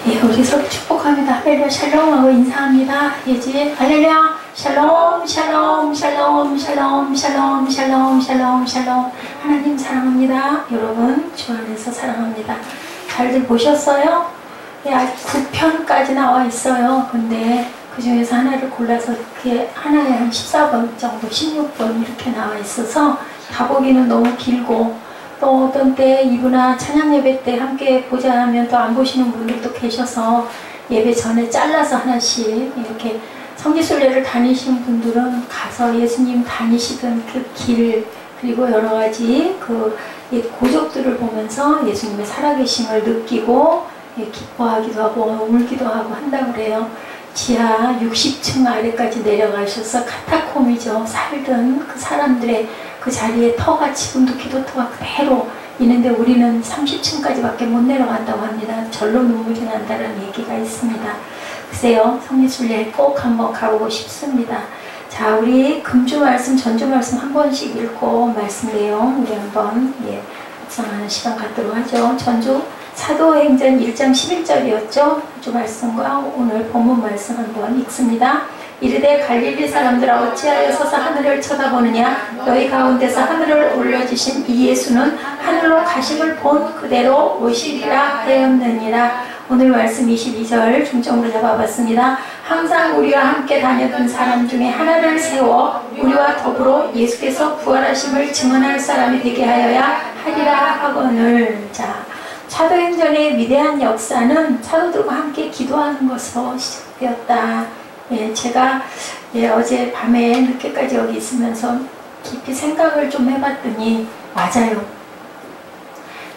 예, 우리 서로 축복합니다. 할렐루야 샬롬 하고 인사합니다. 예지 할렐루야 샬롬 샬롬 샬롬 샬롬 샬롬 샬롬 샬롬 샬롬. 하나님 사랑합니다. 여러분 주 안에서 사랑합니다. 잘들 보셨어요? 예, 아직 9편까지 나와 있어요. 근데 그 중에서 하나를 골라서 이렇게 하나에 한 14번 정도 16번 이렇게 나와 있어서 다 보기는 너무 길고, 또 어떤 때 이브나 찬양 예배 때 함께 보자 하면 또 안 보시는 분들도 계셔서 예배 전에 잘라서 하나씩 이렇게 성지순례를 다니시는 분들은 가서 예수님 다니시던 그 길, 그리고 여러 가지 그 고족들을 보면서 예수님의 살아계심을 느끼고 기뻐하기도 하고 울기도 하고 한다고 그래요. 지하 60층 아래까지 내려가셔서 카타콤이죠. 살던 그 사람들의 그 자리에 터가 지금도 기도터가 그대로 있는데 우리는 30층까지밖에 못 내려간다고 합니다. 절로 눈물이 난다는 얘기가 있습니다. 글쎄요, 성리순례 꼭 한번 가보고 싶습니다. 자, 우리 금주 말씀, 전주 말씀 한 번씩 읽고 말씀 내용 우리 한번 묵상하는 시간 갖도록 하죠. 전주 사도행전 1장 11절이었죠. 주 말씀과 오늘 본문 말씀 한번 읽습니다. 이르되 갈릴리 사람들아 어찌하여 서서 하늘을 쳐다보느냐. 너희 가운데서 하늘을 올려주신 이 예수는 하늘로 가심을 본 그대로 오시리라 하였느니라. 오늘 말씀 22절 중점으로 잡아봤습니다. 항상 우리와 함께 다녔던 사람 중에 하나를 세워 우리와 더불어 예수께서 부활하심을 증언할 사람이 되게 하여야 하리라 하거늘. 자, 사도행전의 위대한 역사는 사도들과 함께 기도하는 것으로 시작되었다. 예, 제가 어제 밤에 늦게까지 여기 있으면서 깊이 생각을 좀 해봤더니 맞아요.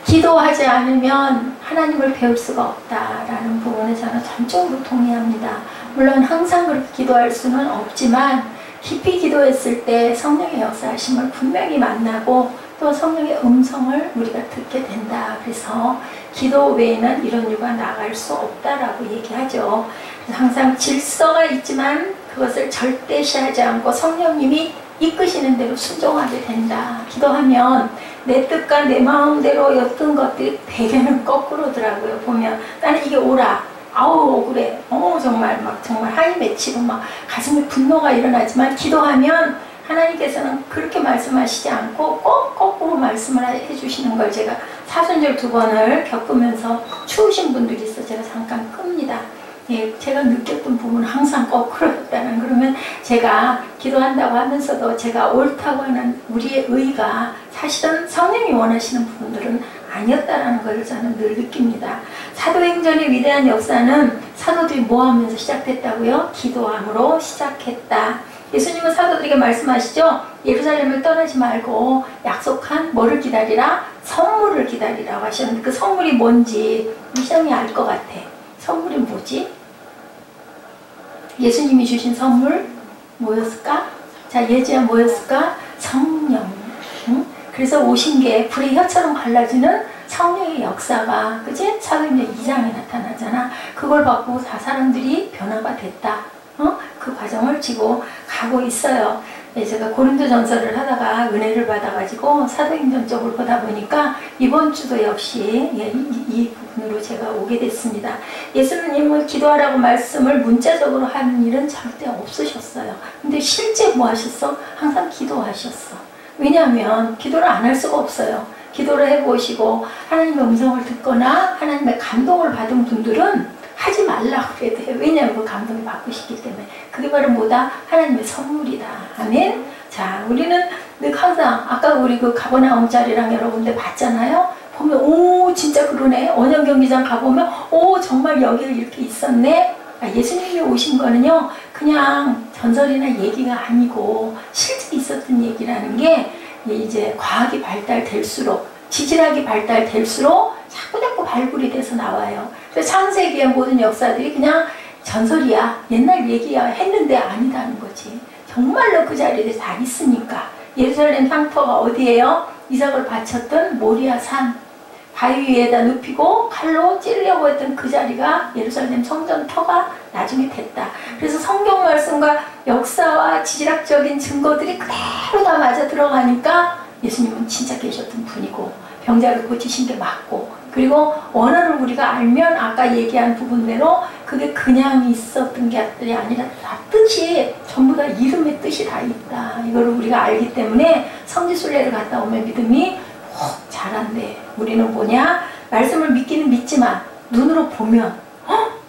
기도하지 않으면 하나님을 배울 수가 없다라는 부분에 저는 전적으로 동의합니다. 물론 항상 그렇게 기도할 수는 없지만 깊이 기도했을 때 성령의 역사하심을 분명히 만나고 또 성령의 음성을 우리가 듣게 된다. 그래서 기도 외에는 이런 유가 나갈 수 없다라고 얘기하죠. 항상 질서가 있지만 그것을 절대시하지 않고 성령님이 이끄시는 대로 순종하게 된다. 기도하면 내 뜻과 내 마음대로 였던 것들이 대개는 거꾸로더라고요. 보면 나는 이게 옳아. 아우 억울해. 정말 한이 맺히고 막 가슴에 분노가 일어나지만 기도하면 하나님께서는 그렇게 말씀하시지 않고 꼭 거꾸로 말씀을 해주시는 걸 제가 사순절 2번을 겪으면서 추우신 분들이 있어 제가 잠깐 끕니다. 예, 제가 느꼈던 부분은 항상 거꾸로였다는. 그러면 제가 기도한다고 하면서도 제가 옳다고 하는 우리의 의가 사실은 성령이 원하시는 부분들은 아니었다라는 것을 저는 늘 느낍니다. 사도행전의 위대한 역사는 사도들이 뭐 하면서 시작됐다고요? 기도함으로 시작했다. 예수님은 사도들에게 말씀하시죠. 예루살렘을 떠나지 말고 약속한 뭐를 기다리라? 선물을 기다리라고 하셨는데 그 선물이 뭔지 우리 시장이 알 것 같아. 선물이 뭐지? 예수님이 주신 선물 뭐였을까? 자, 예지야 뭐였을까? 성령. 그래서 오신 게 불의 혀처럼 갈라지는 성령의 역사가, 그치? 사도행전 2장에 나타나잖아. 그걸 받고 다 사람들이 변화가 됐다. 그 과정을 지고 가고 있어요. 제가 고린도전서를 하다가 은혜를 받아가지고 사도행전 쪽을 보다 보니까 이번 주도 역시 이 부분으로 제가 오게 됐습니다. 예수님을 기도하라고 말씀을 문자적으로 하는 일은 절대 없으셨어요. 근데 실제 뭐 하셨어? 항상 기도하셨어. 왜냐하면 기도를 안 할 수가 없어요. 기도를 해보시고 하나님의 음성을 듣거나 하나님의 감동을 받은 분들은 하지 말라고 그래도 해요. 왜냐하면 그 감동을 받고 싶기 때문에. 그게 바로 뭐다? 하나님의 선물이다. 아멘. 자, 우리는 늘 항상 아까 우리 그 가버나움 자리랑 여러 군데 봤잖아요. 보면 오 진짜 그러네. 원형 경기장 가보면 오 정말 여기가 이렇게 있었네. 예수님이 오신 거는요 그냥 전설이나 얘기가 아니고 실제 있었던 얘기라는 게 이제 과학이 발달될수록, 지질학이 발달될수록 자꾸 발굴이 돼서 나와요. 그래서 창세기의 모든 역사들이 그냥 전설이야, 옛날 얘기야 했는데 아니다는 거지. 정말로 그 자리에 다 있으니까. 예루살렘 향터가 어디예요? 이삭을 바쳤던 모리아 산 바위 위에다 눕히고 칼로 찌르려고 했던 그 자리가 예루살렘 성전 터가 나중에 됐다. 그래서 성경 말씀과 역사와 지질학적인 증거들이 그대로 다 맞아 들어가니까 예수님은 진짜 계셨던 분이고 병자를 고치신 게 맞고 그리고 언어를 우리가 알면 아까 얘기한 부분대로 그게 그냥 있었던 게 아니라 다 뜻이 전부 다 이름의 뜻이 다 있다. 이걸 우리가 알기 때문에 성지순례를 갔다 오면 믿음이 잘한대. 우리는 뭐냐? 말씀을 믿기는 믿지만 눈으로 보면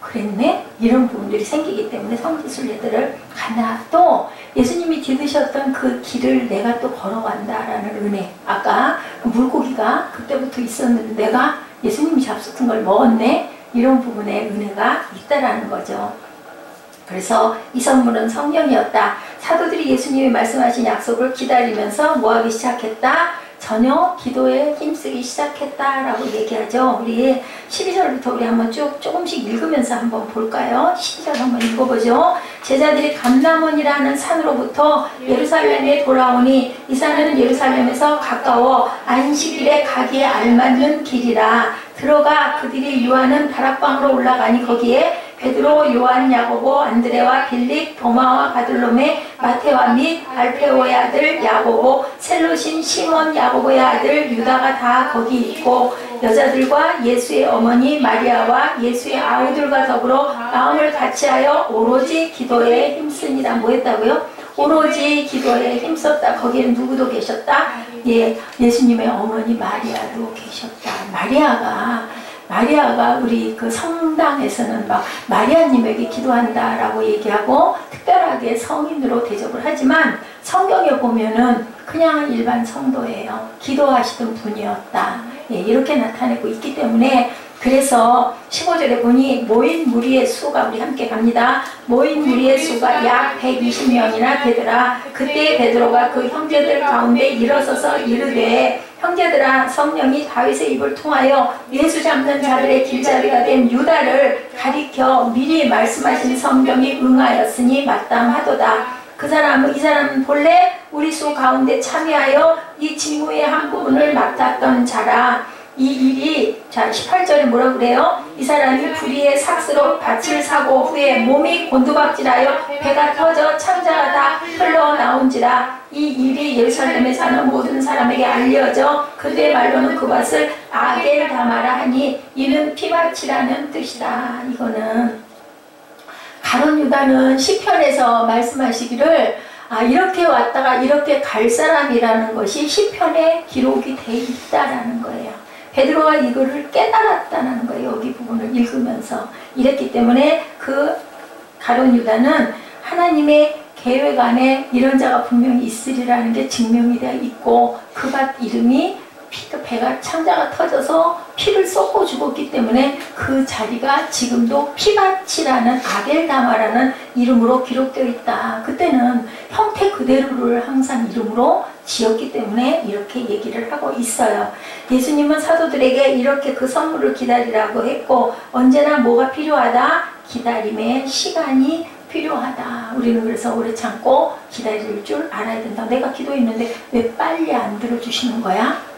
그랬네? 이런 부분들이 생기기 때문에 성지순례들을 가나. 또 예수님이 디디셨던 그 길을 내가 또 걸어간다라는 은혜. 아까 물고기가 그때부터 있었는데 내가 예수님이 잡수던 걸 먹었네? 이런 부분에 은혜가 있다라는 거죠. 그래서 이 선물은 성령이었다. 사도들이 예수님이 말씀하신 약속을 기다리면서 뭐하기 시작했다? 전혀 기도에 힘쓰기 시작했다라고 얘기하죠. 우리 12절부터 우리 한번 조금씩 읽으면서 한번 볼까요? 12절 한번 읽어보죠. 제자들이 감람원이라는 산으로부터 예루살렘에 돌아오니 이 산은 예루살렘에서 가까워 안식일에 가기에 알맞는 길이라. 들어가 그들이 유하는 다락방으로 올라가니 거기에 베드로, 요한, 야고보, 안드레와 빌립, 도마와 바들로메, 마테와 및 알페오의 아들 야고보, 셀로신 시몬 야고보의 아들 유다가 다 거기 있고 여자들과 예수의 어머니 마리아와 예수의 아우들과 더불어 마음을 같이하여 오로지 기도에 힘쓰니라. 뭐 했다고요? 오로지 기도에 힘썼다. 거기에는 누구도 계셨다? 예수님의 어머니 마리아도 계셨다. 마리아가 우리 그 성당에서는 막 마리아님에게 기도한다라고 얘기하고 특별하게 성인으로 대접을 하지만 성경에 보면은 그냥 일반 성도예요. 기도하시던 분이었다. 이렇게 나타내고 있기 때문에 그래서 15절에 보니 모인 무리의 수가, 우리 함께 갑니다. 모인 무리의 수가 약 120명이나 되더라. 그때 베드로가 그 형제들 가운데 일어서서 이르되 형제들아, 성령이 다윗의 입을 통하여 예수 잡는 자들의 길잡이가 된 유다를 가리켜 미리 말씀하신 성경이 응하였으니 마땅하도다. 이 사람은 본래 우리 수 가운데 참여하여 이 직무의 한 부분을 맡았던 자라. 이 일이, 자 18절에 뭐라 그래요? 이 사람이 불의의 삭스로 밭을 사고 후에 몸이 곤두박질하여 배가 터져 창자가 다 흘러나온지라. 이 일이 예루살렘에 사는 모든 사람에게 알려져 그들의 말로는 그 밭을 아겔다마라 하니 이는 피밭이라는 뜻이다. 이거는 가룟 유다는 시편에서 말씀하시기를 이렇게 왔다가 이렇게 갈 사람이라는 것이 시편에 기록이 돼 있다라는 거예요. 베드로가 이거를 깨달았다는 거예요. 여기 부분을 읽으면서. 이랬기 때문에 그 가룟 유다는 하나님의 계획 안에 이런 자가 분명히 있으리라는 게 증명이 되어 있고 그 밭 이름이 배가 창자가 터져서 피를 쏟고 죽었기 때문에 그 자리가 지금도 피밭이라는 아겔다마라는 이름으로 기록되어 있다. 그때는 형태 그대로를 항상 이름으로 지었기 때문에 이렇게 얘기를 하고 있어요. 예수님은 사도들에게 이렇게 그 선물을 기다리라고 했고 언제나 뭐가 필요하다? 기다림의 시간이 필요하다. 우리는 그래서 오래 참고 기다릴 줄 알아야 된다. 내가 기도했는데 왜 빨리 안 들어주시는 거야?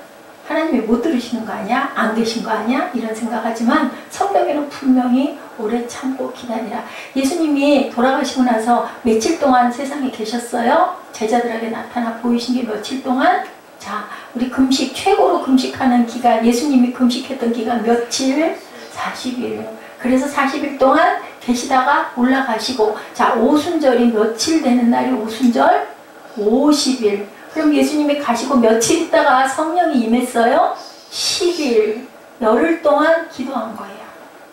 하나님이 못 들으시는 거 아니야? 안 계신 거 아니야? 이런 생각하지만 성경에는 분명히 오래 참고 기다리라. 예수님이 돌아가시고 나서 며칠 동안 세상에 계셨어요? 제자들에게 나타나 보이신 게 며칠 동안? 자, 우리 금식, 최고로 금식하는 기간, 예수님이 금식했던 기간 며칠? 40일. 그래서 40일 동안 계시다가 올라가시고, 자, 오순절이 며칠 되는 날이 오순절? 50일. 그럼 예수님이 가시고 며칠 있다가 성령이 임했어요? 10일. 열흘 동안 기도한 거예요.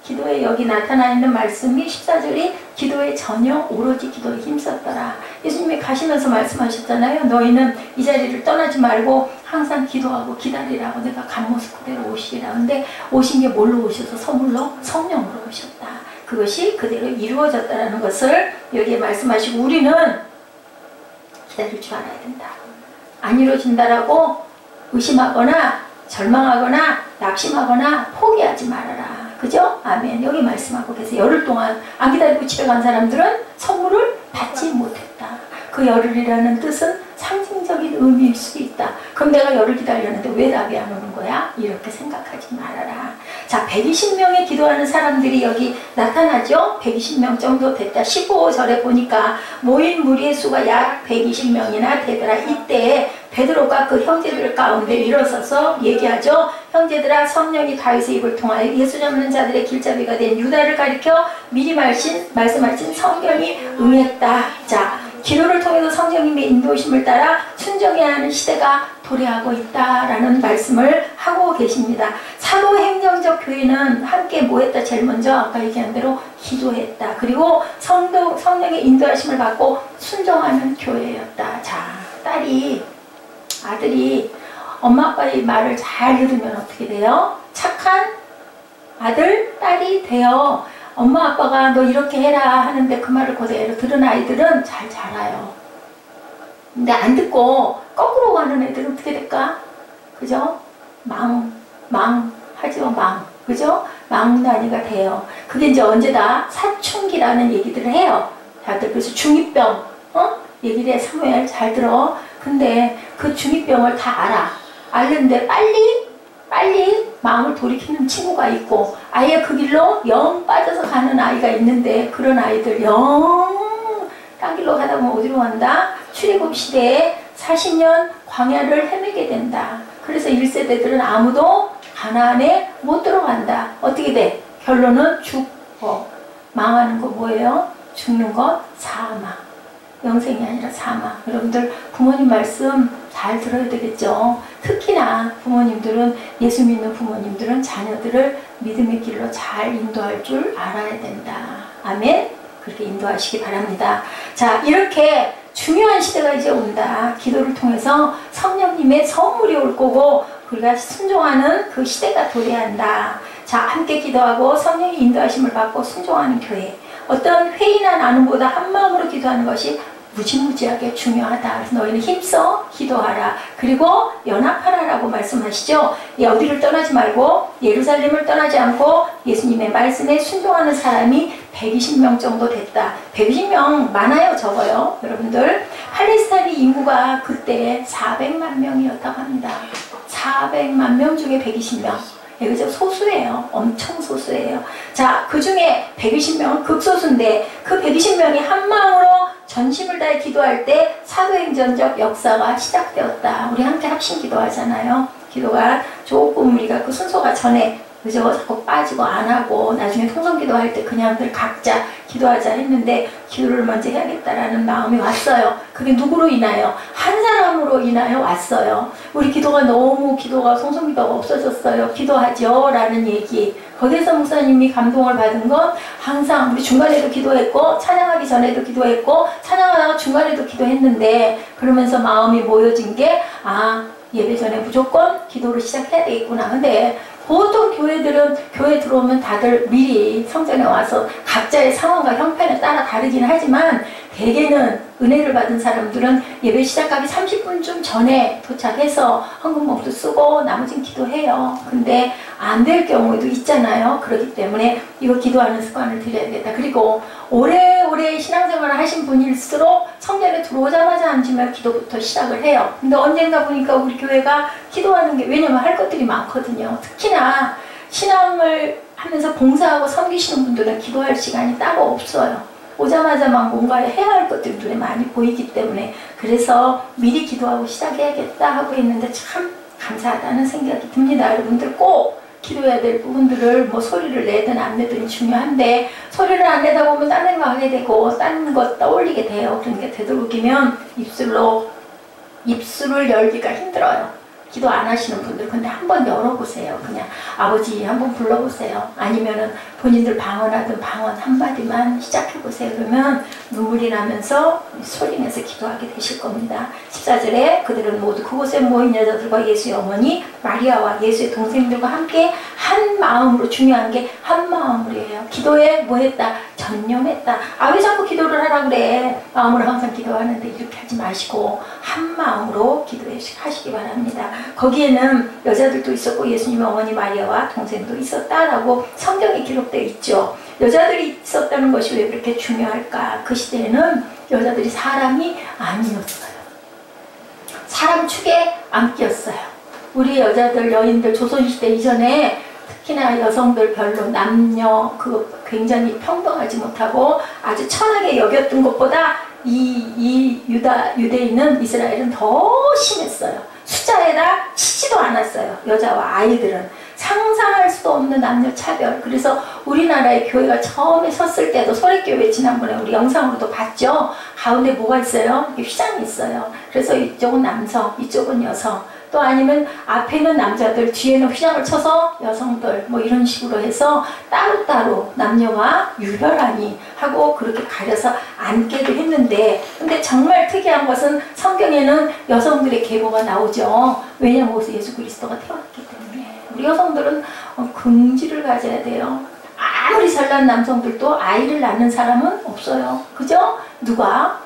기도에 여기 나타나 있는 말씀이 14절이 기도에 전혀 오로지 기도에 힘썼더라. 예수님이 가시면서 말씀하셨잖아요. 너희는 이 자리를 떠나지 말고 항상 기도하고 기다리라고. 내가 간 모습 그대로 오시리라. 근데 오신 게 뭘로 오셔서? 선물로? 성령으로 오셨다. 그것이 그대로 이루어졌다는 것을 여기에 말씀하시고 우리는 기다릴 줄 알아야 된다. 안 이루어진다라고 의심하거나 절망하거나 낙심하거나 포기하지 말아라. 그죠? 아멘. 여기 말씀하고 계세요. 열흘 동안 안 기다리고 집에 간 사람들은 선물을 받지 못했다. 그 열흘이라는 뜻은 상징적인 의미일 수도 있다. 그럼 내가 열흘 기다렸는데 왜 답이 안 오는 거야? 이렇게 생각하지 말아라. 자, 120명의 기도하는 사람들이 여기 나타나죠? 120명 정도 됐다. 15절에 보니까 모인 무리의 수가 약 120명이나 되더라. 이때 베드로가 그 형제들 가운데 일어서서 얘기하죠. 형제들아, 성령이 다윗의 입을 통하여 예수 잡는 자들의 길잡이가 된 유다를 가리켜 미리 말씀하신 성경이 응했다. 자, 기도를 통해서 성령님의 인도심을 따라 순종해야 하는 시대가 도래하고 있다라는 말씀을 하고 계십니다. 사도행정적 교회는 함께 뭐 했다? 제일 먼저 아까 얘기한 대로 기도했다. 그리고 성령의 인도하심을 받고 순종하는 교회였다. 자, 아들이 엄마 아빠의 말을 잘 들으면 어떻게 돼요? 착한 아들, 딸이 돼요. 엄마 아빠가 너 이렇게 해라 하는데 그 말을 그대로 들은 아이들은 잘 자라요. 근데 안 듣고 거꾸로 가는 애들은 어떻게 될까? 그죠? 하지만 그죠? 망나니가 돼요. 그게 이제 언제다? 사춘기라는 얘기들을 해요. 다들 그래서 중2병, 얘기를 해. 사무엘 잘 들어. 근데 그 중2병을 다 알는데 빨리 마음을 돌이키는 친구가 있고 아예 그 길로 영 빠져서 가는 아이가 있는데 그런 아이들 영 딴 길로 가다 보면 어디로 간다? 출애굽 시대에 40년 광야를 헤매게 된다. 그래서 1세대들은 아무도 가나안에 못 들어간다. 어떻게 돼? 결론은 죽어. 망하는 거 뭐예요? 죽는 것 사망. 영생이 아니라 사망. 여러분들 부모님 말씀 잘 들어야 되겠죠. 특히나 부모님들은 예수 믿는 부모님들은 자녀들을 믿음의 길로 잘 인도할 줄 알아야 된다. 아멘. 그렇게 인도하시기 바랍니다. 자, 이렇게 중요한 시대가 이제 온다. 기도를 통해서 성령님의 선물이 올 거고 우리가 순종하는 그 시대가 도래한다. 자, 함께 기도하고 성령의 인도하심을 받고 순종하는 교회. 어떤 회의나 나눔보다 한마음으로 기도하는 것이 무지무지하게 중요하다. 그래서 너희는 힘써 기도하라. 그리고 연합하라라고 말씀하시죠. 어디를 떠나지 말고 예루살렘을 떠나지 않고 예수님의 말씀에 순종하는 사람이 120명 정도 됐다. 120명 많아요, 적어요? 여러분들 팔레스타인 인구가 그때 400만 명이었다고 합니다. 400만 명 중에 120명. 그죠? 소수예요. 엄청 소수예요. 자, 그 중에 120명은 극소수인데 그 120명이 한마음으로 전심을 다해 기도할 때 사도행전적 역사가 시작되었다. 우리 함께 합심 기도하잖아요. 기도가 조금 우리가 그 순서가 전에 그죠? 자꾸 빠지고 안 하고 나중에 통성기도할 때 그냥들 각자 기도하자 했는데 기도를 먼저 해야겠다라는 마음이 왔어요. 그게 누구로 인하여? 한 사람으로 인하여 왔어요. 우리 기도가 통성기도가 없어졌어요. 기도하죠 라는 얘기. 거기에서 목사님이 감동을 받은 건 항상 우리 중간에도 기도했고 찬양하기 전에도 기도했고 찬양하다가 중간에도 기도했는데 그러면서 마음이 모여진 게 예배 전에 무조건 기도를 시작해야 되겠구나. 근데 보통 교회들은 교회 들어오면 다들 미리 성전에 와서 각자의 상황과 형편에 따라 다르긴 하지만 대개는 은혜를 받은 사람들은 예배 시작하기 30분쯤 전에 도착해서 헌금목도 쓰고 나머지는 기도해요. 근데 안 될 경우도 있잖아요. 그렇기 때문에 이거 기도하는 습관을 들여야겠다. 그리고 오래오래 신앙생활을 하신 분일수록 성전에 들어오자마자 앉으면 기도부터 시작을 해요. 근데 언젠가 보니까 우리 교회가 기도하는 게 왜냐면 할 것들이 많거든요. 특히나 신앙을 하면서 봉사하고 섬기시는 분들은 기도할 시간이 따로 없어요. 오자마자 막 뭔가 해야 할 것들이 눈에 많이 보이기 때문에 그래서 미리 기도하고 시작해야겠다 하고 했는데 참 감사하다는 생각이 듭니다. 여러분들 꼭 기도해야 될 부분들을 뭐 소리를 내든 안 내든 중요한데 소리를 안 내다 보면 딴 생각하게 되고 딴 것 떠올리게 돼요. 그러니까 되도록이면 입술을 열기가 힘들어요. 기도 안 하시는 분들 근데 한번 열어보세요. 그냥 아버지 한번 불러보세요. 아니면은 본인들 방언하든 방언 한마디만 시작해보세요. 그러면 눈물이 나면서 소리 내서 기도하게 되실 겁니다. 14절에 그들은 모두 그곳에 모인 여자들과 예수의 어머니 마리아와 예수의 동생들과 함께 한 마음으로 중요한 게 한 마음으로예요. 기도에 뭐 했다? 전념했다. 왜 자꾸 기도를 하라 그래? 마음으로 항상 기도하는데 이렇게 하지 마시고 한 마음으로 기도하시기 바랍니다. 거기에는 여자들도 있었고 예수님의 어머니 마리아와 동생도 있었다라고 성경에 기록되어 있죠. 여자들이 있었다는 것이 왜 그렇게 중요할까? 그 시대에는 여자들이 사람이 아니었어요. 사람 축에 안 끼었어요. 우리 여자들, 여인들 조선시대 이전에 특히나 여성들 별로 남녀 굉장히 평등하지 못하고 아주 천하게 여겼던 것보다 이 유대인은 이스라엘은 더 심했어요. 숫자에다 치지도 않았어요. 여자와 아이들은. 상상할 수도 없는 남녀 차별. 그래서 우리나라의 교회가 처음에 섰을 때도 소래교회 지난번에 우리 영상으로도 봤죠. 가운데 뭐가 있어요? 휘장이 있어요. 그래서 이쪽은 남성, 이쪽은 여성. 또 아니면 앞에는 남자들, 뒤에는 휘장을 쳐서 여성들, 뭐 이런 식으로 해서 따로따로 남녀와 유별하니 하고 그렇게 가려서 앉게도 했는데, 근데 정말 특이한 것은 성경에는 여성들의 계보가 나오죠. 왜냐하면 거기서 예수 그리스도가 태어났기 때문에. 우리 여성들은 긍지를 가져야 돼요. 아무리 잘난 남성들도 아이를 낳는 사람은 없어요. 그죠? 누가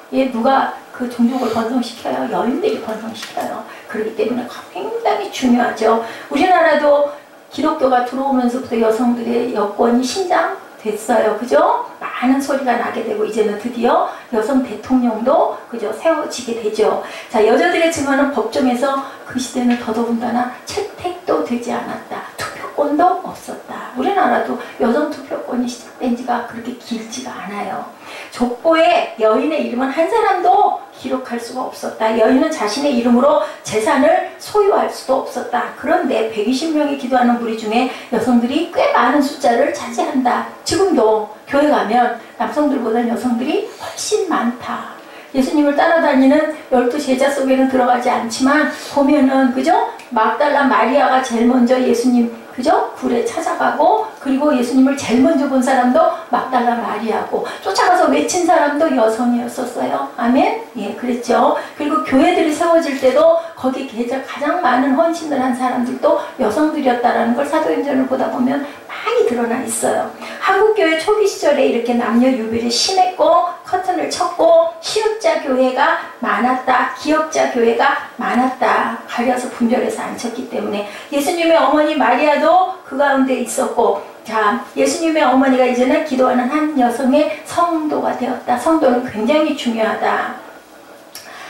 그 종족을 번성시켜요? 여인들이 번성시켜요. 그렇기 때문에 굉장히 중요하죠. 우리나라도 기독교가 들어오면서부터 여성들의 여권이 신장됐어요. 그죠? 많은 소리가 나게 되고 이제는 드디어 여성 대통령도 그죠? 세워지게 되죠. 자, 여자들의 증언은 법정에서 그 시대는 더더군다나 채택도 되지 않았다. 투표권도 없었다. 우리나라도 여성 투표권이 시작된 지가 그렇게 길지가 않아요. 족보에 여인의 이름은 한 사람도 기록할 수가 없었다. 여인은 자신의 이름으로 재산을 소유할 수도 없었다. 그런데 120명이 기도하는 무리 중에 여성들이 꽤 많은 숫자를 차지한다. 지금도 교회 가면 남성들보다 여성들이 훨씬 많다. 예수님을 따라다니는 12제자 속에는 들어가지 않지만 보면은 그죠? 막달라 마리아가 제일 먼저 예수님 그죠? 굴에 찾아가고, 그리고 예수님을 제일 먼저 본 사람도 막달라 마리아고, 쫓아가서 외친 사람도 여성이었었어요. 아멘? 예, 그랬죠. 그리고 교회들이 세워질 때도 거기 가장 많은 헌신을 한 사람들도 여성들이었다라는 걸 사도행전을 보다 보면 많이 드러나 있어요. 한국교회 초기 시절에 이렇게 남녀 유별이 심했고, 커튼을 쳤고, 시옷자 교회가 많았다, 기역자 교회가 많았다. 가려서 분별해서 안 쳤기 때문에 예수님의 어머니 마리아도 그 가운데 있었고, 자, 예수님의 어머니가 이제는 기도하는 한 여성의 성도가 되었다. 성도는 굉장히 중요하다.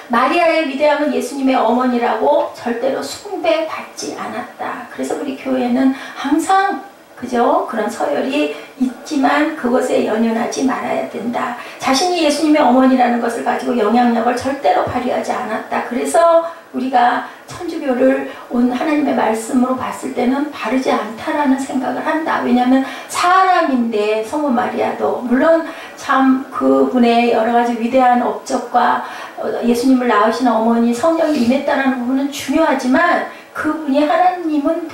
마리아의 위대함은 예수님의 어머니라고 절대로 숭배받지 않았다. 그래서 우리 교회는 항상 그죠? 그런 서열이 있지만 그것에 연연하지 말아야 된다. 자신이 예수님의 어머니라는 것을 가지고 영향력을 절대로 발휘하지 않았다. 그래서 우리가 천주교를 온 하나님의 말씀으로 봤을 때는 바르지 않다라는 생각을 한다. 왜냐하면 사람인데 성모 마리아도 물론 참 그분의 여러 가지 위대한 업적과 예수님을 낳으신 어머니 성령이 임했다는 부분은 중요하지만 그분이 하나님은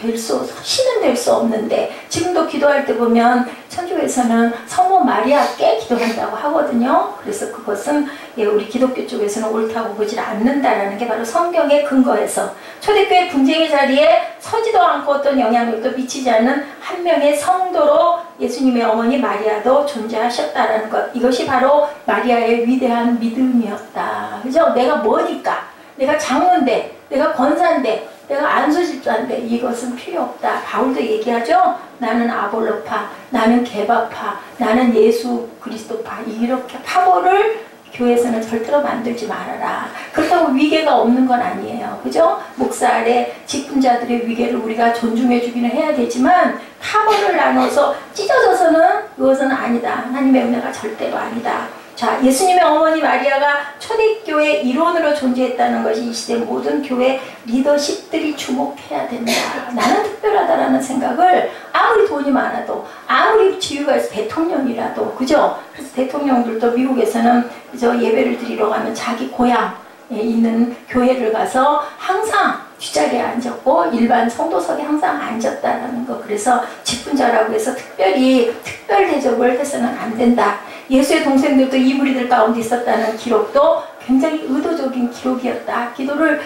신은 될 수 없는데, 지금도 기도할 때 보면 천주교에서는 성모 마리아께 기도한다고 하거든요. 그래서 그것은 우리 기독교 쪽에서는 옳다고 보질 않는다라는 게 바로 성경에 근거해서 초대교회 분쟁의 자리에 서지도 않고 어떤 영향력도 미치지 않는 한 명의 성도로 예수님의 어머니 마리아도 존재하셨다라는 것, 이것이 바로 마리아의 위대한 믿음이었다. 그죠? 내가 뭐니까, 내가 장로인데, 내가 권사인데, 내가 안수집사인데 이것은 필요 없다. 바울도 얘기하죠. 나는 아볼로파, 나는 게바파, 나는 예수 그리스도파. 이렇게 파벌을 교회에서는 절대로 만들지 말아라. 그렇다고 위계가 없는 건 아니에요. 그죠? 목사 아래 직분자들의 위계를 우리가 존중해 주기는 해야 되지만 파벌을 나눠서 찢어져서는 그것은 아니다. 하나님의 은혜가 절대로 아니다. 자, 예수님의 어머니 마리아가 초대교회 일원으로 존재했다는 것이 이 시대 모든 교회 리더십들이 주목해야 된다. 나는 특별하다라는 생각을 아무리 돈이 많아도, 아무리 지위가 있어 대통령이라도, 그죠? 그래서 대통령들도 미국에서는 그죠? 예배를 드리러 가면 자기 고향에 있는 교회를 가서 항상 뒷자리에 앉았고 일반 성도석에 항상 앉았다라는 거. 그래서 직분자라고 해서 특별히 특별 대접을 해서는 안 된다. 예수의 동생들도 이 무리들 가운데 있었다는 기록도 굉장히 의도적인 기록이었다. 기도를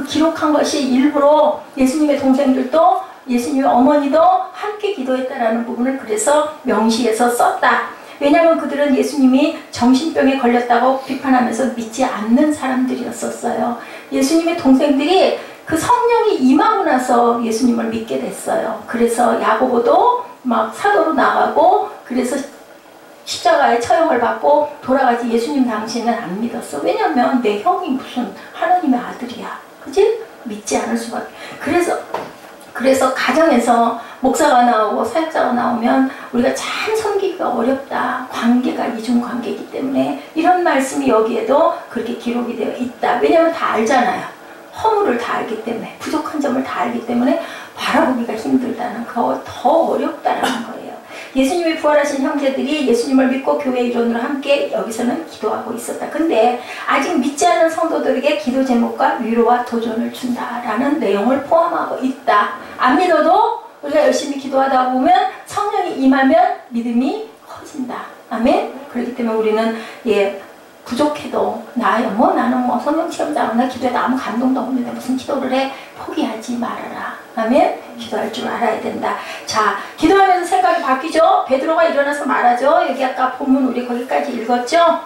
기록한 것이 일부러 예수님의 동생들도 예수님의 어머니도 함께 기도했다라는 부분을 그래서 명시해서 썼다. 왜냐하면 그들은 예수님이 정신병에 걸렸다고 비판하면서 믿지 않는 사람들이었었어요. 예수님의 동생들이 그 성령이 임하고 나서 예수님을 믿게 됐어요. 그래서 야고보도 막 사도로 나가고, 그래서 십자가에 처형을 받고 돌아가지. 예수님 당시에는 안 믿었어. 왜냐면 내 형이 무슨 하나님의 아들이야. 그치? 믿지 않을 수밖에. 그래서 가정에서 목사가 나오고 사역자가 나오면 우리가 참 섬기기가 어렵다. 관계가 이중관계이기 때문에 이런 말씀이 여기에도 그렇게 기록이 되어 있다. 왜냐하면 다 알잖아요. 허물을 다 알기 때문에, 부족한 점을 다 알기 때문에 바라보기가 힘들다는 거, 더 어렵다라는 거예요. 예수님이 부활하신 형제들이 예수님을 믿고 교회 일원으로 함께 여기서는 기도하고 있었다. 근데 아직 믿지 않은 성도들에게 기도 제목과 위로와 도전을 준다라는 내용을 포함하고 있다. 안 믿어도 우리가 열심히 기도하다 보면 성령이 임하면 믿음이 커진다. 아멘? 그렇기 때문에 우리는 부족해도 나는 성령 체험자 나 기도해도 아무 감동도 없는데 무슨 기도를 해? 포기하지 말아라. 아멘? 기도할 줄 알아야 된다. 자, 기도하면서 생각이 바뀌죠? 베드로가 일어나서 말하죠. 여기 아까 본문 우리 거기까지 읽었죠?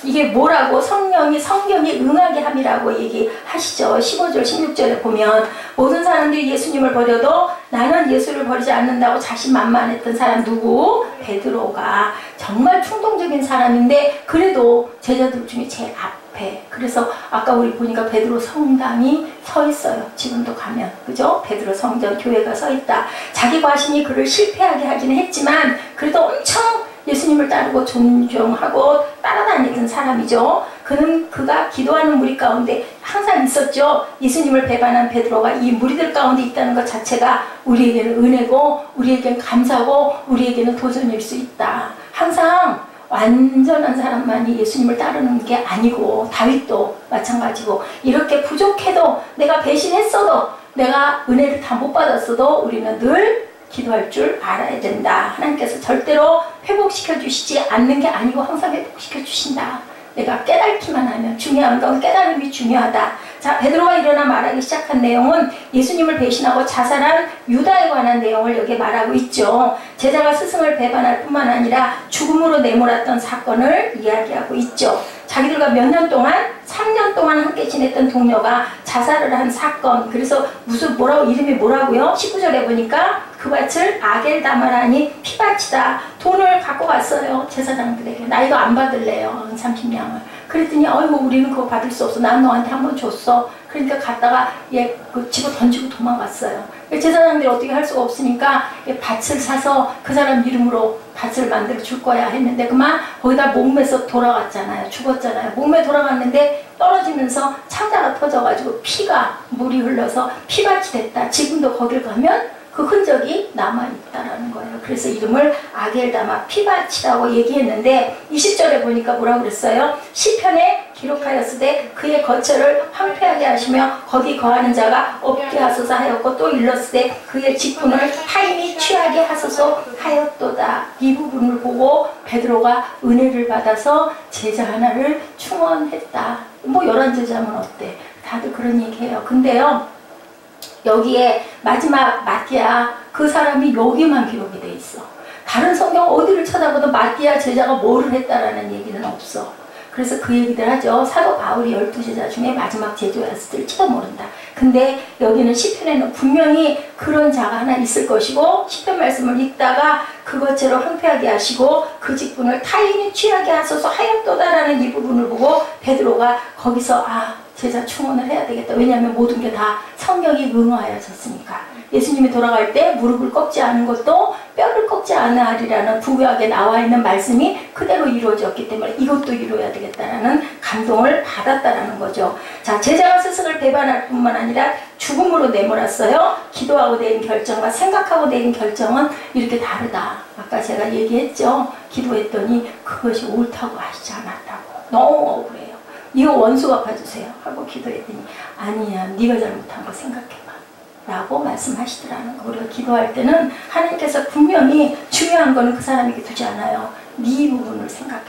이게 뭐라고? 성령이 성경에 응하게 함이라고 얘기하시죠. 15절 16절에 보면 모든 사람들이 예수님을 버려도 나는 예수를 버리지 않는다고 자신만만했던 사람 누구? 베드로가 정말 충동적인 사람인데 그래도 제자들 중에 제일 앞에, 그래서 아까 우리 보니까 베드로 성당이 서 있어요. 지금도 가면, 그죠? 베드로 성전 교회가 서 있다. 자기 과신이 그를 실패하게 하기는 했지만 그래도 엄청 예수님을 따르고 존경하고 따라다니던 사람이죠. 그가 기도하는 무리 가운데 항상 있었죠. 예수님을 배반한 베드로가 이 무리들 가운데 있다는 것 자체가 우리에게는 은혜고 우리에게는 감사고 우리에게는 도전일 수 있다. 항상 완전한 사람만이 예수님을 따르는 게 아니고, 다윗도 마찬가지고, 이렇게 부족해도 내가 배신했어도 내가 은혜를 다 못 받았어도 우리는 늘 기도할 줄 알아야 된다. 하나님께서 절대로 회복시켜 주시지 않는 게 아니고 항상 회복시켜 주신다. 내가 깨닫기만 하면, 중요한 건 깨달음이 중요하다. 자, 베드로가 일어나 말하기 시작한 내용은 예수님을 배신하고 자살한 유다에 관한 내용을 여기에 말하고 있죠. 제자가 스승을 배반할 뿐만 아니라 죽음으로 내몰았던 사건을 이야기하고 있죠. 자기들과 몇 년 동안, 3년 동안 함께 지냈던 동료가 자살을 한 사건. 그래서 이름이 뭐라고요? 19절에 보니까 그 밭을 아겔다마라니 피밭이다. 돈을 갖고 갔어요. 제사장들에게. 나 이거 안 받을래요. 30냥을. 그랬더니 우리는 그거 받을 수 없어. 난 너한테 한번 줬어. 그러니까 갔다가 그 집어 던지고 도망갔어요. 제사장들이 어떻게 할 수가 없으니까 밭을 사서 그 사람 이름으로 밭을 만들어 줄 거야 했는데 그만 거기다 목매서 돌아갔잖아요. 죽었잖아요. 목매 돌아갔는데 떨어지면서 창자가 터져가지고 물이 흘러서 피밭이 됐다. 지금도 거길 가면 그 흔적이 남아있다라는 거예요. 그래서 이름을 아겔다마 피밭이라고 얘기했는데 20절에 보니까 뭐라고 그랬어요? 시편에 기록하였으되 그의 거처를 황폐하게 하시며 거기 거하는 자가 없게 하소서 하였고 또 일렀으되 그의 직분을 타인이 취하게 하소서 하였도다. 이 부분을 보고 베드로가 은혜를 받아서 제자 하나를 충원했다. 열한 제자면 어때? 다들 그런 얘기해요. 근데요, 여기에 마지막 마띠아 그 사람이 여기만 기록이 돼 있어. 다른 성경 어디를 찾아봐도 마띠아 제자가 뭐를 했다라는 얘기는 없어. 그래서 그 얘기들 하죠. 사도 바울이 12제자 중에 마지막 제자였을지도 모른다. 근데 여기는 시편에는 분명히 그런 자가 하나 있을 것이고 시편 말씀을 읽다가 그것처럼 황폐하게 하시고 그 직분을 타인이 취하게 하소서 하였도다라는 이 부분을 보고 베드로가 거기서 제자 충원을 해야 되겠다. 왜냐하면 모든 게 다 성경이 응하여졌으니까. 예수님이 돌아갈 때 무릎을 꺾지 않은 것도 뼈를 꺾지 않으리라는 구약에 나와 있는 말씀이 그대로 이루어졌기 때문에 이것도 이루어야 되겠다라는 감동을 받았다라는 거죠. 자, 제자가 스승을 배반할 뿐만 아니라 죽음으로 내몰았어요. 기도하고 내린 결정과 생각하고 내린 결정은 이렇게 다르다. 아까 제가 얘기했죠. 기도했더니 그것이 옳다고 하시지 않았다고. 너무 억울해요. 이거 원수 갚아주세요 하고 기도했더니 아니야, 네가 잘못한 거 생각해봐 라고 말씀하시더라는 거. 우리가 기도할 때는 하나님께서 분명히 중요한 거는 그 사람에게 두지 않아요. 네 부분을 생각해라.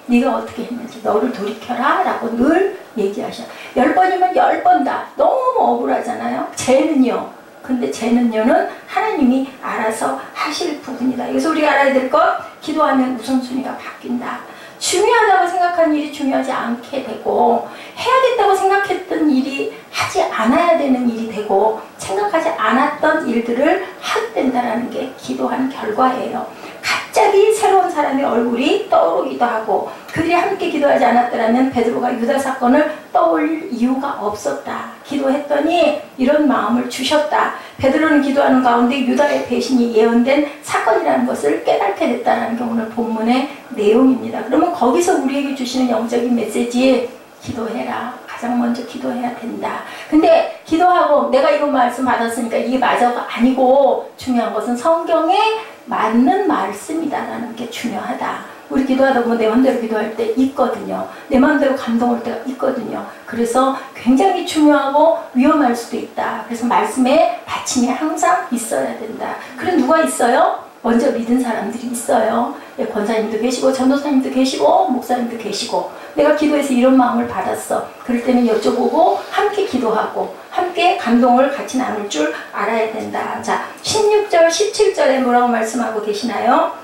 네가 어떻게 했는지 너를 돌이켜라 라고 늘 얘기하셔. 10번이면 10번 다. 너무 억울하잖아요. 죄는요. 근데 죄는요는 하나님이 알아서 하실 부분이다. 그래서 우리가 알아야 될 것, 기도하면 우선순위가 바뀐다. 중요하다고 생각한 일이 중요하지 않게 되고 해야겠다고 생각했던 일이 하지 않아야 되는 일이 되고 생각하지 않았던 일들을 하게 된다는 게 기도한 결과예요. 갑자기 새로운 사람의 얼굴이 떠오르기도 하고 그들이 함께 기도하지 않았더라면 베드로가 유다 사건을 떠올릴 이유가 없었다. 기도했더니 이런 마음을 주셨다. 베드로는 기도하는 가운데 유다의 배신이 예언된 사건이라는 것을 깨닫게 됐다는 게 오늘 본문의 내용입니다. 그러면 거기서 우리에게 주시는 영적인 메시지, 기도해라. 가장 먼저 기도해야 된다. 근데 기도하고 내가 이거 말씀 받았으니까 이게 맞아가 아니고, 중요한 것은 성경에 맞는 말씀이다라는 게 중요하다. 우리 기도하다 보면 내 마음대로 기도할 때 있거든요. 내 마음대로 감동 올 때가 있거든요. 그래서 굉장히 중요하고 위험할 수도 있다. 그래서 말씀에 받침이 항상 있어야 된다. 그래 누가 있어요? 먼저 믿은 사람들이 있어요. 권사님도 계시고 전도사님도 계시고 목사님도 계시고, 내가 기도해서 이런 마음을 받았어. 그럴 때는 여쭤보고 함께 기도하고 함께 감동을 같이 나눌 줄 알아야 된다. 자, 16절 17절에 뭐라고 말씀하고 계시나요?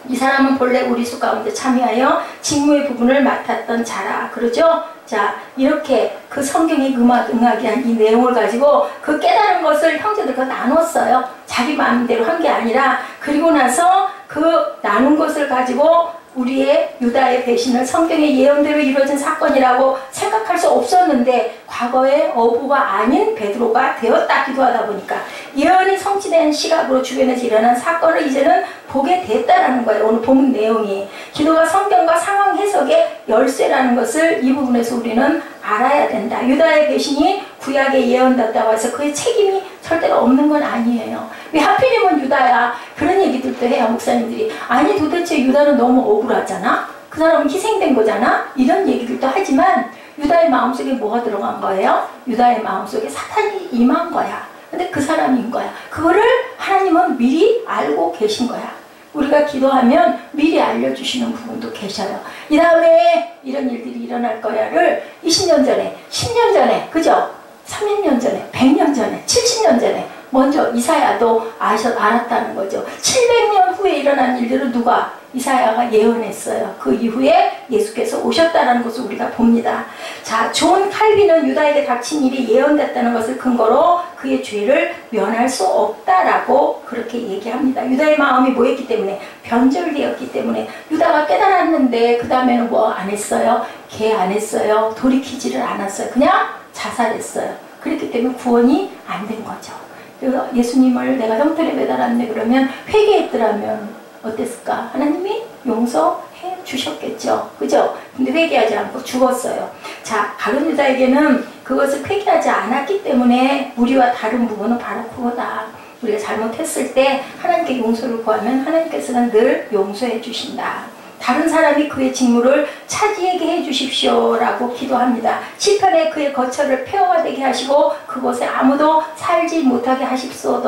이 사람은 본래 우리 수 가운데 참여하여 직무의 부분을 맡았던 자라. 그러죠? 자, 이렇게 그 성경이 응하기한 이 내용을 가지고 그 깨달은 것을 형제들과 나눴어요. 자기 마음대로 한 게 아니라, 그리고 나서 그 나눈 것을 가지고 우리의 유다의 배신을 성경의 예언대로 이루어진 사건이라고 생각할 수 없었는데, 과거의 어부가 아닌 베드로가 되었다. 기도하다 보니까 예언이 성취된 시각으로 주변에서 일어난 사건을 이제는 보게 됐다라는 거예요. 오늘 본문 내용이 기도가 성경과 상황 해석의 열쇠라는 것을 이 부분에서 우리는 알아야 된다. 유다의 배신이 구약에 예언됐다고 해서 그의 책임이 절대로 없는 건 아니에요. 왜 하필이면 유다야? 그런 얘기들도 해요, 목사님들이. 아니 도대체 유다는 너무 억울하잖아? 그 사람은 희생된 거잖아? 이런 얘기들도 하지만 유다의 마음속에 뭐가 들어간 거예요? 유다의 마음속에 사탄이 임한 거야. 근데 그 사람인 거야. 그거를 하나님은 미리 알고 계신 거야. 우리가 기도하면 미리 알려주시는 부분도 계셔요. 이 다음에 이런 일들이 일어날 거야를 20년 전에, 10년 전에, 그죠? 300년 전에, 100년 전에, 70년 전에 먼저 이사야도 알았다는 거죠. 700년 후에 일어난 일들을 누가? 이사야가 예언했어요. 그 이후에 예수께서 오셨다는 것을 우리가 봅니다. 자, 존 칼빈은 유다에게 닥친 일이 예언됐다는 것을 근거로 그의 죄를 면할 수 없다라고 그렇게 얘기합니다. 유다의 마음이 뭐였기 때문에? 변절되었기 때문에. 유다가 깨달았는데 그 다음에는 뭐 안 했어요? 개 안 했어요. 돌이키지를 않았어요. 그냥 자살했어요. 그렇기 때문에 구원이 안 된 거죠. 그래서 예수님을 내가 형틀에 매달았네 그러면 회개했더라면 어땠을까? 하나님이 용서해 주셨겠죠. 그죠? 근데 회개하지 않고 죽었어요. 자, 가룟 유다에게는 그것을 회개하지 않았기 때문에 우리와 다른 부분은 바로 그거다. 우리가 잘못했을 때 하나님께 용서를 구하면 하나님께서는 늘 용서해 주신다. 다른 사람이 그의 직무를 차지하게 해 주십시오 라고 기도합니다. 시편에 그의 거처를 폐허가 되게 하시고 그곳에 아무도 살지 못하게 하십시오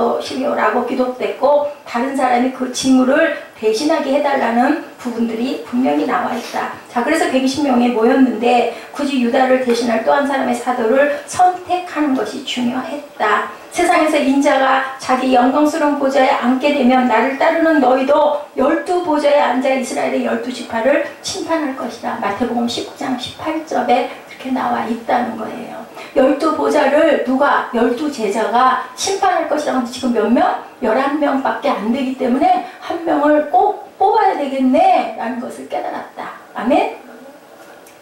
라고 기도됐고, 다른 사람이 그 직무를 대신하게 해달라는 부분들이 분명히 나와 있다. 자, 그래서 120명이 모였는데 굳이 유다를 대신할 또 한 사람의 사도를 선택하는 것이 중요했다. 세상에서 인자가 자기 영광스러운 보좌에 앉게 되면 나를 따르는 너희도 12보좌에 앉아 이스라엘의 12지파를 심판할 것이다. 마태복음 19장 18절에 그렇게 나와 있다는 거예요. 12보좌를 누가? 12제자가 심판할 것이라고. 지금 몇 명? 11명밖에 안 되기 때문에 한 명을 꼭 뽑아야 되겠네 라는 것을 깨달았다. 아멘?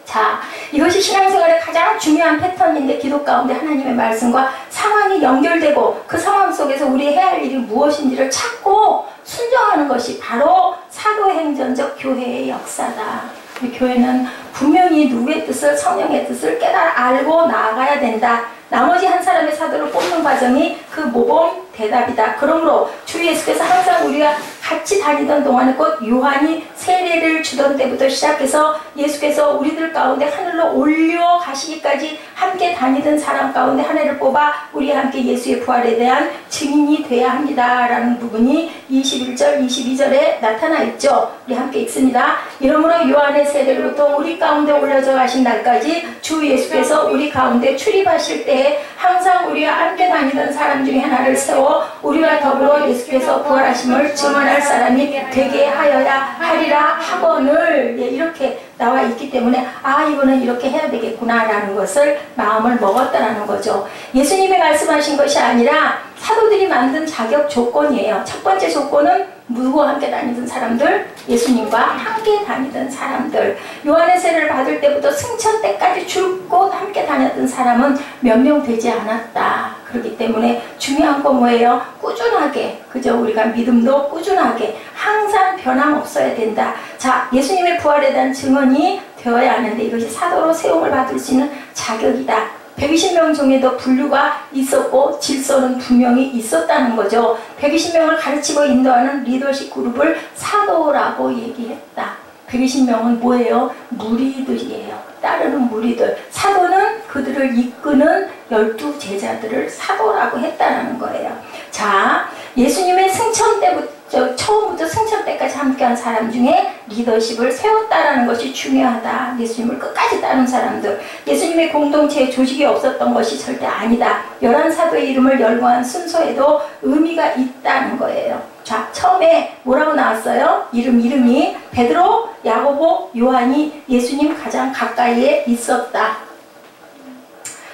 자, 이것이 신앙생활의 가장 중요한 패턴인데, 기도 가운데 하나님의 말씀과 상황이 연결되고 그 상황 속에서 우리 해야 할 일이 무엇인지를 찾고 순종하는 것이 바로 사도행전적 교회의 역사다. 우리 교회는 분명히 누구의 뜻을, 성령의 뜻을 알고 나아가야 된다. 나머지 한 사람의 사도를 뽑는 과정이 그 모범 대답이다. 그러므로 주 예수께서 항상 우리가 같이 다니던 동안에 곧 요한이 세례를 주던 때부터 시작해서 예수께서 우리들 가운데 하늘로 올려 가시기까지 함께 다니던 사람 가운데 하나를 뽑아 우리와 함께 예수의 부활에 대한 증인이 돼야 합니다 라는 부분이 21절 22절에 나타나 있죠. 우리 함께 읽습니다. 이러므로 요한의 세례로부터 우리 가운데 올려져 가신 날까지 주 예수께서 우리 가운데 출입하실 때에 항상 우리와 함께 다니던 사람 중에 하나를 세워 우리와 더불어 예수께서 부활하심을 증언할 사람이 되게 하여야 하리라 하거늘. 이렇게 나와 있기 때문에 이거는 이렇게 해야 되겠구나 라는 것을 마음을 먹었다라는 거죠. 예수님이 말씀하신 것이 아니라 사도들이 만든 자격 조건이에요. 첫 번째 조건은 누구와 함께 다니던 사람들? 예수님과 함께 다니던 사람들. 요한의 세례를 받을 때부터 승천 때까지 줄곧 함께 다녔던 사람은 몇 명 되지 않았다. 그렇기 때문에 중요한 건 뭐예요? 꾸준하게, 그죠? 우리가 믿음도 꾸준하게 항상 변함없어야 된다. 자, 예수님의 부활에 대한 증언이 되어야 하는데 이것이 사도로 세움을 받을 수 있는 자격이다. 120명 중에도 분류가 있었고 질서는 분명히 있었다는 거죠. 120명을 가르치고 인도하는 리더십 그룹을 사도라고 얘기했다. 120명은 뭐예요? 무리들이에요. 따르는 무리들. 사도는 그들을 이끄는 12 제자들을 사도라고 했다는 거예요. 자, 예수님의 승천 때부터 처음부터 승천 때까지 함께한 사람 중에 리더십을 세웠다라는 것이 중요하다. 예수님을 끝까지 따른 사람들. 예수님의 공동체에 조직이 없었던 것이 절대 아니다. 11사도의 이름을 열거한 순서에도 의미가 있다는 거예요. 자, 처음에 뭐라고 나왔어요? 이름이 베드로, 야고보, 요한이 예수님 가장 가까이에 있었다.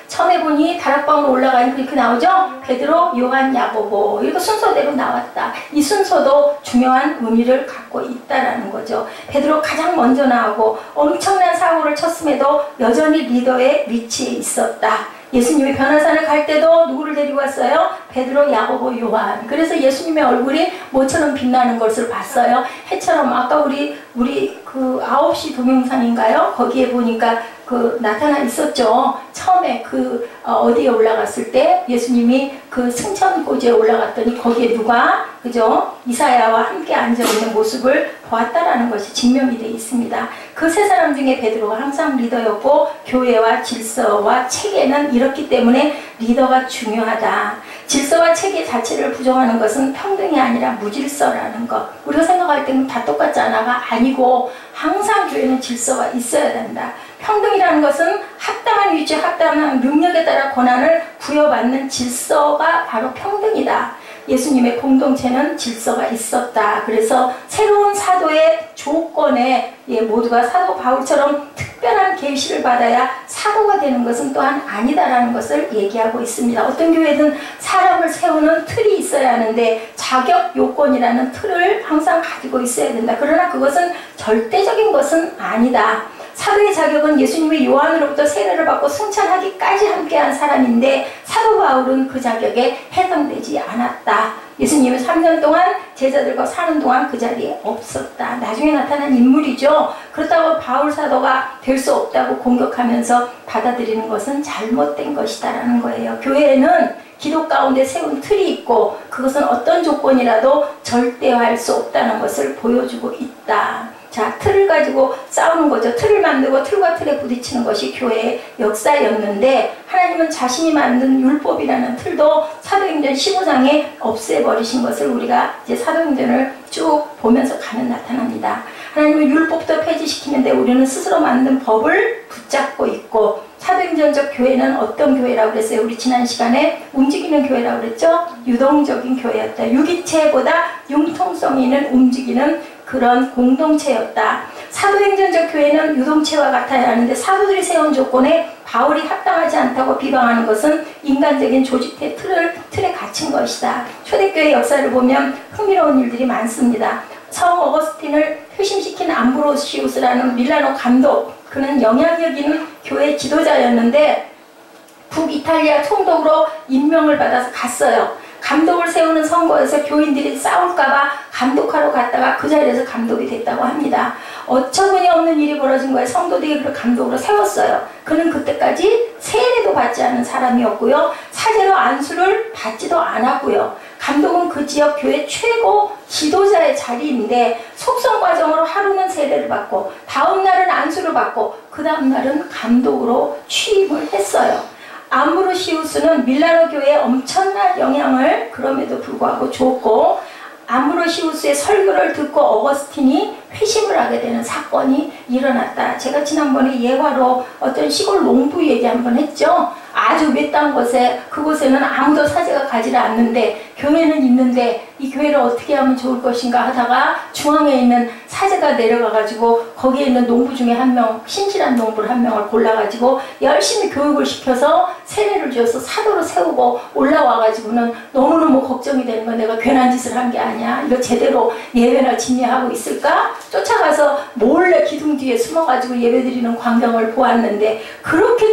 처음에 보니 다락방으로 올라가니 그렇게 나오죠? 베드로, 요한, 야고보. 이거 순서대로 나왔다. 이 순서도 중요한 의미를 갖고 있다라는 거죠. 베드로 가장 먼저 나오고 엄청난 사고를 쳤음에도 여전히 리더의 위치에 있었다. 예수님이 변화산을 갈 때도 누구를 데리고 왔어요? 베드로, 야고보, 요한. 그래서 예수님의 얼굴이 뭐처럼 빛나는 것을 봤어요. 해처럼 아까 우리 그 9시 동영상인가요? 거기에 보니까 그 나타나 있었죠. 처음에 어디에 올라갔을 때 예수님이 그 승천고지에 올라갔더니 거기에 누가 그죠? 이사야와 함께 앉아있는 모습을 보았다라는 것이 증명이 되어 있습니다. 그 세 사람 중에 베드로가 항상 리더였고 교회와 질서와 체계는 이렇기 때문에 리더가 중요하다. 질서와 체계 자체를 부정하는 것은 평등이 아니라 무질서라는 것. 우리가 생각할 때는 다 똑같잖아가 아니고 항상 교회는 질서가 있어야 된다. 평등이라는 것은 합당한 위치, 합당한 능력에 따라 권한을 부여받는 질서가 바로 평등이다. 예수님의 공동체는 질서가 있었다. 그래서 새로운 사도의 조건에 모두가 사도 바울처럼 특별한 계시를 받아야 사도가 되는 것은 또한 아니다라는 것을 얘기하고 있습니다. 어떤 교회든 사람을 세우는 틀이 있어야 하는데 자격 요건이라는 틀을 항상 가지고 있어야 된다. 그러나 그것은 절대적인 것은 아니다. 사도의 자격은 예수님이 요한으로부터 세례를 받고 승천하기까지 함께한 사람인데 사도 바울은 그 자격에 해당되지 않았다. 예수님은 3년 동안 제자들과 사는 동안 그 자리에 없었다. 나중에 나타난 인물이죠. 그렇다고 바울 사도가 될 수 없다고 공격하면서 받아들이는 것은 잘못된 것이다라는 거예요. 교회에는 기도 가운데 세운 틀이 있고 그것은 어떤 조건이라도 절대화할 수 없다는 것을 보여주고 있다. 자, 틀을 가지고 싸우는 거죠. 틀을 만들고 틀과 틀에 부딪히는 것이 교회의 역사였는데 하나님은 자신이 만든 율법이라는 틀도 사도행전 15장에 없애버리신 것을 우리가 이제 사도행전을 쭉 보면서 가면 나타납니다. 하나님은 율법도 폐지시키는데 우리는 스스로 만든 법을 붙잡고 있고 사도행전적 교회는 어떤 교회라고 그랬어요? 우리 지난 시간에 움직이는 교회라고 그랬죠? 유동적인 교회였다. 유기체보다 융통성 있는 움직이는 그런 공동체였다. 사도행전적 교회는 유동체와 같아야 하는데 사도들이 세운 조건에 바울이 합당하지 않다고 비방하는 것은 인간적인 조직의 틀에 갇힌 것이다. 초대교회 역사를 보면 흥미로운 일들이 많습니다. 성 어거스틴을 회심시킨 암브로시우스라는 밀라노 감독, 그는 영향력 있는 교회 지도자였는데 북이탈리아 총독으로 임명을 받아서 갔어요. 감독을 세우는 선거에서 교인들이 싸울까봐 감독하러 갔다가 그 자리에서 감독이 됐다고 합니다. 어처구니 없는 일이 벌어진 거예요. 성도들이 그를 감독으로 세웠어요. 그는 그때까지 세례도 받지 않은 사람이었고요. 사제로 안수를 받지도 않았고요. 감독은 그 지역 교회 최고 지도자의 자리인데 속성 과정으로 하루는 세례를 받고 다음 날은 안수를 받고 그 다음 날은 감독으로 취임을 했어요. 암브로시우스는 밀라노 교회에 엄청난 영향을 그럼에도 불구하고 줬고 암브로시우스의 설교를 듣고 어거스틴이 회심을 하게 되는 사건이 일어났다. 제가 지난번에 예화로 어떤 시골 농부 얘기 한번 했죠. 아주 외딴 곳에 그곳에는 아무도 사제가 가지를 않는데 교회는 있는데 이 교회를 어떻게 하면 좋을 것인가 하다가 중앙에 있는 사제가 내려가가지고 거기에 있는 농부 중에 한 명, 신실한 농부를 한 명을 골라가지고 열심히 교육을 시켜서 세례를 주어서 사도로 세우고 올라와가지고는 너무너무 걱정이 되는 거야. 내가 괜한 짓을 한 게 아니야. 이거 제대로 예배나 진리하고 있을까? 쫓아가서 몰래 기둥 뒤에 숨어가지고 예배드리는 광경을 보았는데 그렇게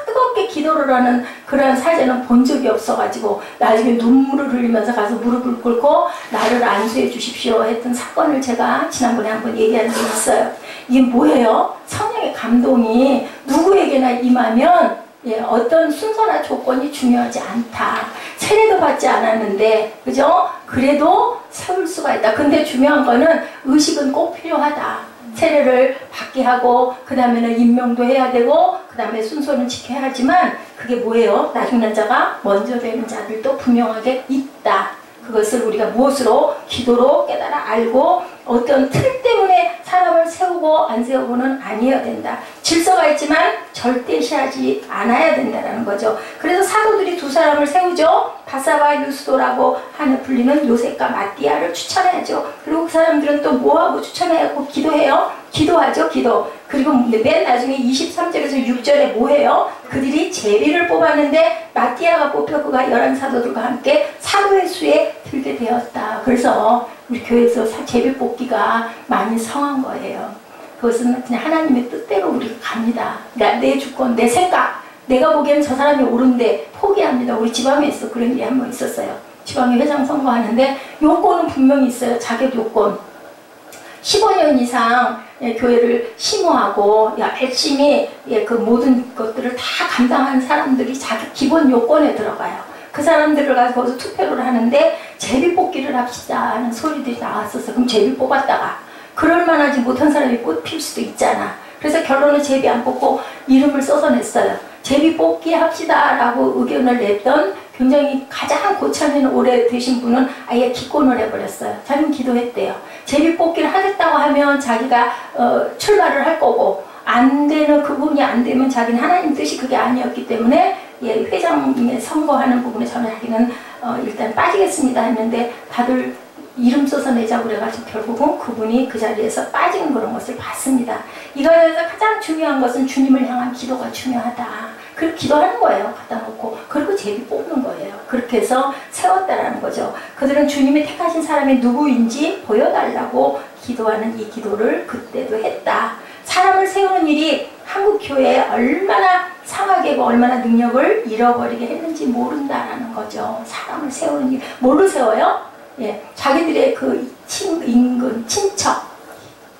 뜨겁게 기도를 하는 그러한 사제는 본 적이 없어가지고 나중에 눈물을 흘리면서 가서 무릎을 꿇고 나를 안수해 주십시오 했던 사건을 제가 지난번에 한번 얘기한 적이 있어요. 이게 뭐예요? 성령의 감동이 누구에게나 임하면 어떤 순서나 조건이 중요하지 않다. 세례도 받지 않았는데 그죠? 그래도 세울 수가 있다. 근데 중요한 거는 의식은 꼭 필요하다. 세례를 받게 하고 그 다음에는 임명도 해야 되고 그 다음에 순서는 지켜야 하지만 그게 뭐예요? 나중난 자가 먼저 되는 자들도 분명하게 있다. 그것을 우리가 무엇으로? 기도로 깨달아 알고 어떤 틀 때문에 사람을 세우고 안 세우고는 아니어야 된다. 질서가 있지만 절대시하지 않아야 된다는 거죠. 그래서 사도들이 두 사람을 세우죠. 바사바 유스도라고 하는 불리는 요셉과 마띠아를 추천해야죠. 그리고 그 사람들은 또 뭐하고 추천해야고 기도해요? 기도하죠. 기도. 그리고 맨 나중에 23절에서 6절에 뭐해요? 그들이 제비를 뽑았는데 마띠아가 뽑혀 그가 11사도들과 함께 사도의 수에 들게 되었다. 그래서 우리 교회에서 제비 뽑기가 많이 성한 거예요. 그것은 그냥 하나님의 뜻대로 우리가 갑니다. 그러니까 내 주권, 내 생각, 내가 보기엔 저 사람이 옳은데 포기합니다. 우리 지방에서 그런 일이 한 번 있었어요. 지방에 회장 선거하는데 요건은 분명히 있어요. 자격 요건. 15년 이상 교회를 심호하고 열심히 그 모든 것들을 다 감당한 사람들이 자기 기본 요건에 들어가요. 그 사람들을 가서 거기서 투표를 하는데 제비 뽑기를 합시다 하는 소리들이 나왔었어. 그럼 제비 뽑았다가 그럴만하지 못한 사람이 뽑힐 수도 있잖아. 그래서 결론은 제비 안 뽑고 이름을 써서 냈어요. 제비 뽑기 합시다 라고 의견을 냈던 굉장히 가장 고참인 오래 되신 분은 아예 기권을 해버렸어요. 자기는 기도했대요. 제비 뽑기를 하겠다고 하면 자기가 출마를 할 거고 안 되는 그 부분이 안 되면 자기는 하나님 뜻이 그게 아니었기 때문에 회장에 선거하는 부분에 저는 자기는 일단 빠지겠습니다 했는데 다들 이름 써서 내자고 그래가지고 결국은 그분이 그 자리에서 빠지는 그런 것을 봤습니다. 이거에서 가장 중요한 것은 주님을 향한 기도가 중요하다. 그리고 기도하는 거예요. 갖다 놓고. 그리고 제비 뽑는 거예요. 그렇게 해서 세웠다라는 거죠. 그들은 주님이 택하신 사람이 누구인지 보여달라고 기도하는 이 기도를 그때도 했다. 사람을 세우는 일이 한국 교회에 얼마나 상하게 얼마나 능력을 잃어버리게 했는지 모른다라는 거죠. 사람을 세우는 일. 뭘로 세워요? 자기들의 그 인근, 친척,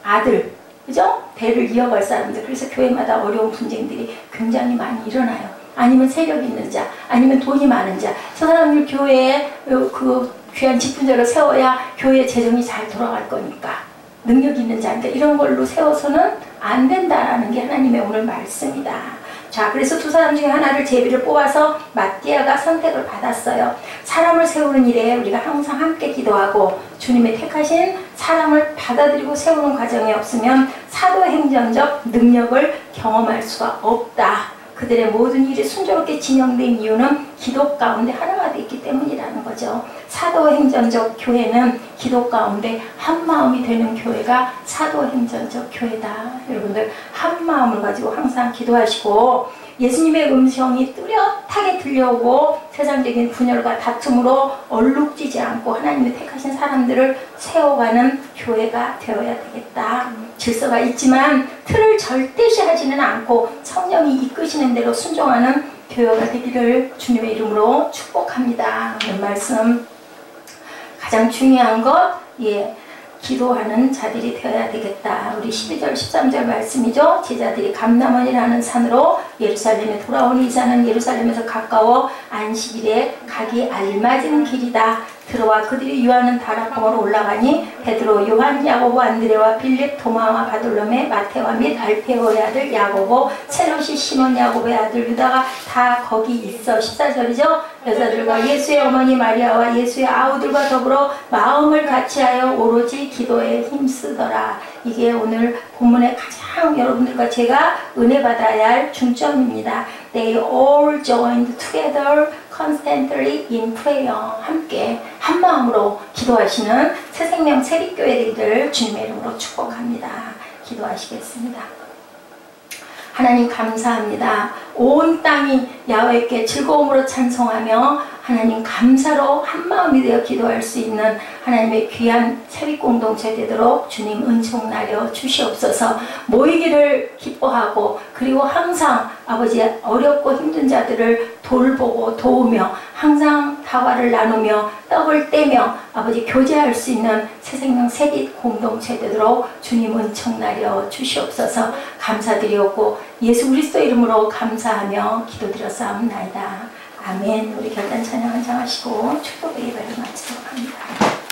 아들, 그죠? 대를 이어갈 사람들. 그래서 교회마다 어려운 분쟁들이 굉장히 많이 일어나요. 아니면 세력 있는 자, 아니면 돈이 많은 자. 저 사람들 교회에 그 귀한 직분자를 세워야 교회 재정이 잘 돌아갈 거니까. 능력 있는 자니까 이런 걸로 세워서는 안 된다라는 게 하나님의 오늘 말씀이다. 자, 그래서 두 사람 중에 하나를 제비를 뽑아서 마띠아가 선택을 받았어요. 사람을 세우는 일에 우리가 항상 함께 기도하고 주님의 택하신 사람을 받아들이고 세우는 과정이 없으면 사도행전적 능력을 경험할 수가 없다. 그들의 모든 일이 순조롭게 진행된 이유는 기도 가운데 하나가 되기 때문이라는 거죠. 사도행전적 교회는 기도 가운데 한 마음이 되는 교회가 사도행전적 교회다. 여러분들 한 마음을 가지고 항상 기도하시고 예수님의 음성이 뚜렷하게 들려오고 세상적인 분열과 다툼으로 얼룩지지 않고 하나님의 택하신 사람들을 세워가는 교회가 되어야 되겠다. 질서가 있지만 틀을 절대시하지는 않고 성령이 이끄시는 대로 순종하는 교회가 되기를 주님의 이름으로 축복합니다. 오늘 말씀 가장 중요한 것 기도하는 자들이 되어야 되겠다. 우리 12절 13절 말씀이죠. 제자들이 감람원이라는 산으로 예루살렘에 돌아오니 이 산은 예루살렘에서 가까워 안식일에 가기 알맞은 길이다. 들어와 그들이 유하는 다락봉으로 올라가니 베드로, 요한, 야고보, 안드레와 빌립, 도마와 바돌로메, 마테와 및 알페오의 아들 야고보, 셀롯이 시몬 야고보의 아들 유다가 다 거기 있어. 14절이죠. 여자들과 예수의 어머니 마리아와 예수의 아우들과 더불어 마음을 같이하여 오로지 기도에 힘쓰더라. 이게 오늘 본문의 가장 여러분들과 제가 은혜 받아야 할 중점입니다. They all joined together constantly in prayer. 함께 한 마음으로 기도하시는 새생명 세빛교회들 주님의 이름으로 축복합니다. 기도하시겠습니다. 하나님 감사합니다. 온 땅이 야훼께 즐거움으로 찬송하며 하나님 감사로 한마음이 되어 기도할 수 있는 하나님의 귀한 세빛공동체 되도록 주님 은총 나려 주시옵소서. 모이기를 기뻐하고 그리고 항상 아버지 어렵고 힘든 자들을 돌보고 도우며 항상 다과를 나누며 떡을 떼며 아버지 교제할 수 있는 새생명 세빛 공동체 되도록 주님 은총 나려 주시옵소서. 감사드리옵고 예수 그리스도 이름으로 감사하며 기도드렸사옵나이다. 아멘. 우리 결단 찬양 한장 하시고 축복의 예배를 마치도록 합니다.